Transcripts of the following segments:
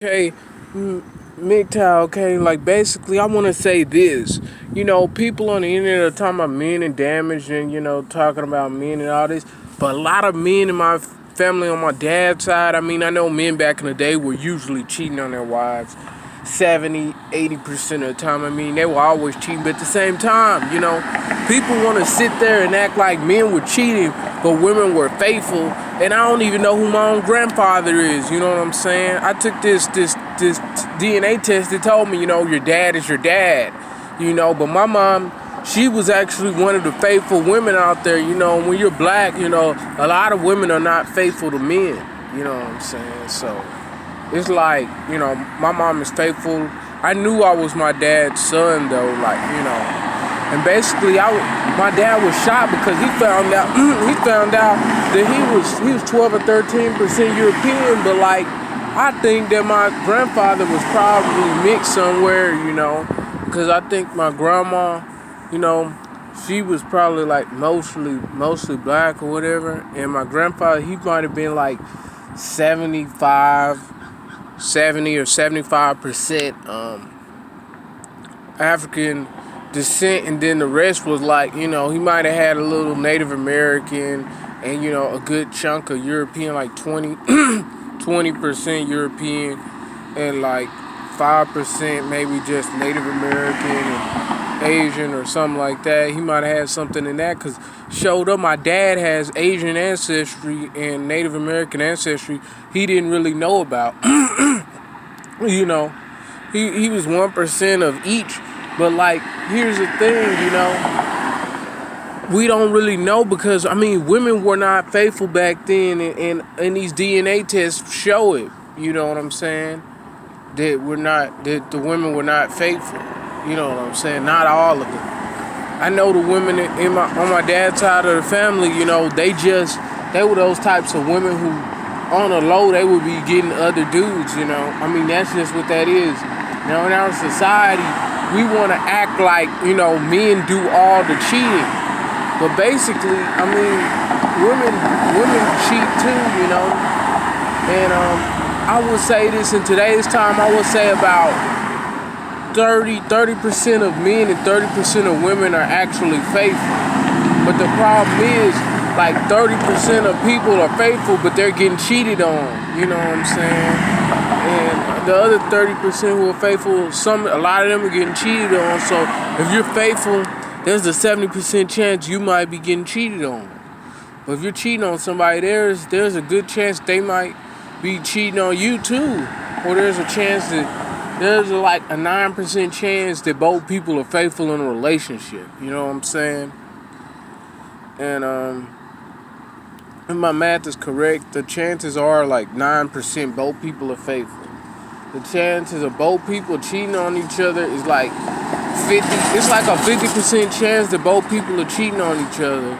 Okay, MGTOW, okay, like basically I want to say this. People on the internet are talking about men and damage and, talking about men and all this. But a lot of men in my family on my dad's side, I know men back in the day were usually cheating on their wives 70, 80% of the time. They were always cheating. But at the same time, people want to sit there and act like men were cheating, but women were faithful. And I don't even know who my own grandfather is. You know what I'm saying? I took this DNA test that told me, your dad is your dad. But my mom, she was actually one of the faithful women out there. When you're black, a lot of women are not faithful to men. You know what I'm saying? So it's like, my mom is faithful. I knew I was my dad's son though, and basically my dad was shocked because he found out that he was 12 or 13% European, but I think that my grandfather was probably mixed somewhere, because I think my grandma, she was probably like mostly black or whatever, and my grandfather, he might have been like 70 or 75% African descent, and then the rest was like, he might have had a little Native American and, a good chunk of European, like 20% European, and like 5% maybe just Native American and Asian or something like that. He might have had something in that because showed up my dad has Asian ancestry and Native American ancestry he didn't really know about. you know, he was 1% of each. But here's the thing, we don't really know because women were not faithful back then, and these DNA tests show it. You know what I'm saying? That the women were not faithful. You know what I'm saying? Not all of them. I know the women on my dad's side of the family. They were those types of women who, on the low, they would be getting other dudes. That's just what that is. In our society, we want to act like men do all the cheating, but basically, women cheat too. And I would say this in today's time. I would say about 30% of men and 30% of women are actually faithful. But the problem is, 30% of people are faithful, but they're getting cheated on. You know what I'm saying? And the other 30% who are faithful, a lot of them are getting cheated on. So if you're faithful, there's a 70% chance you might be getting cheated on. But if you're cheating on somebody, there's a good chance they might be cheating on you too. Or there's a 9% chance that both people are faithful in a relationship. You know what I'm saying? And if my math is correct, the chances are 9% both people are faithful. The chances of both people cheating on each other is 50. It's like a 50% chance that both people are cheating on each other,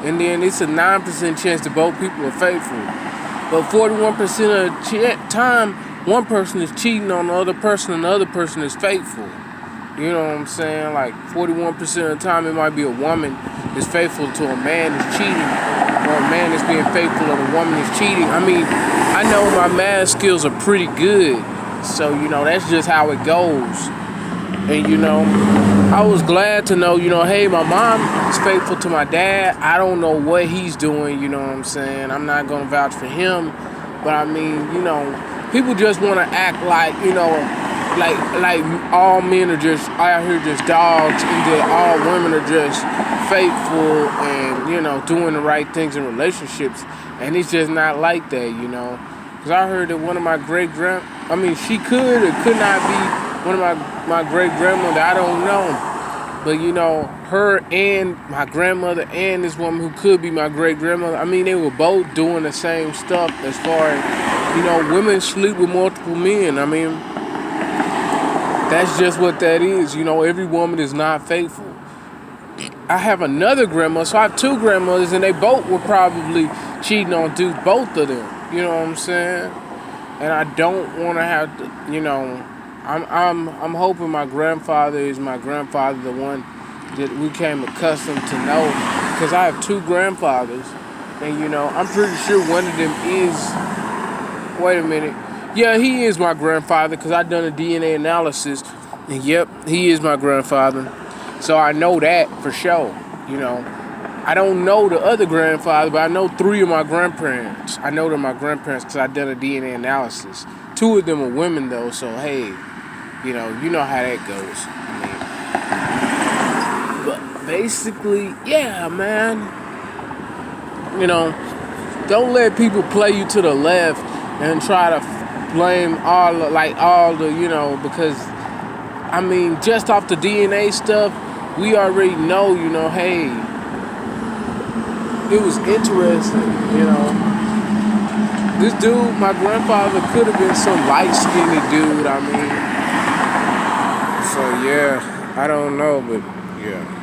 and then it's a 9% chance that both people are faithful. But 41% of the time, one person is cheating on the other person, and the other person is faithful. You know what I'm saying? 41% of the time, it might be a woman is faithful to a man that's cheating, or a man that's being faithful and a woman is cheating. I know my math skills are pretty good, so that's just how it goes. And I was glad to know, hey, my mom is faithful to my dad. I don't know what he's doing, you know what I'm saying? I'm not gonna vouch for him, but people just want to act like all men are just out here just dogs, and that all women are just faithful and doing the right things in relationships, and it's just not like that, Because I heard that one of my she could or could not be one of my great grandmother. I don't know, but her and my grandmother and this woman who could be my great grandmother. They were both doing the same stuff as far as women sleep with multiple men. That's just what that is. Every woman is not faithful. I have another grandma, so I have two grandmothers, and they both were probably cheating on dudes, both of them. You know what I'm saying? And I don't want to have to, I'm hoping my grandfather is my grandfather, the one that we came accustomed to know, because I have two grandfathers, and I'm pretty sure one of them is. Wait a minute. Yeah, he is my grandfather because I done a DNA analysis, and yep, he is my grandfather. So I know that for sure. You know, I don't know the other grandfather, but I know three of my grandparents. I know they're my grandparents because I done a DNA analysis. Two of them are women though, so hey, you know how that goes. But basically, yeah, man. You know, don't let people play you to the left and try to blame all the because I mean just off the DNA stuff, we already know, hey, it was interesting, This dude, my grandfather, could have been some light skinned dude, I mean. So yeah, I don't know, but yeah.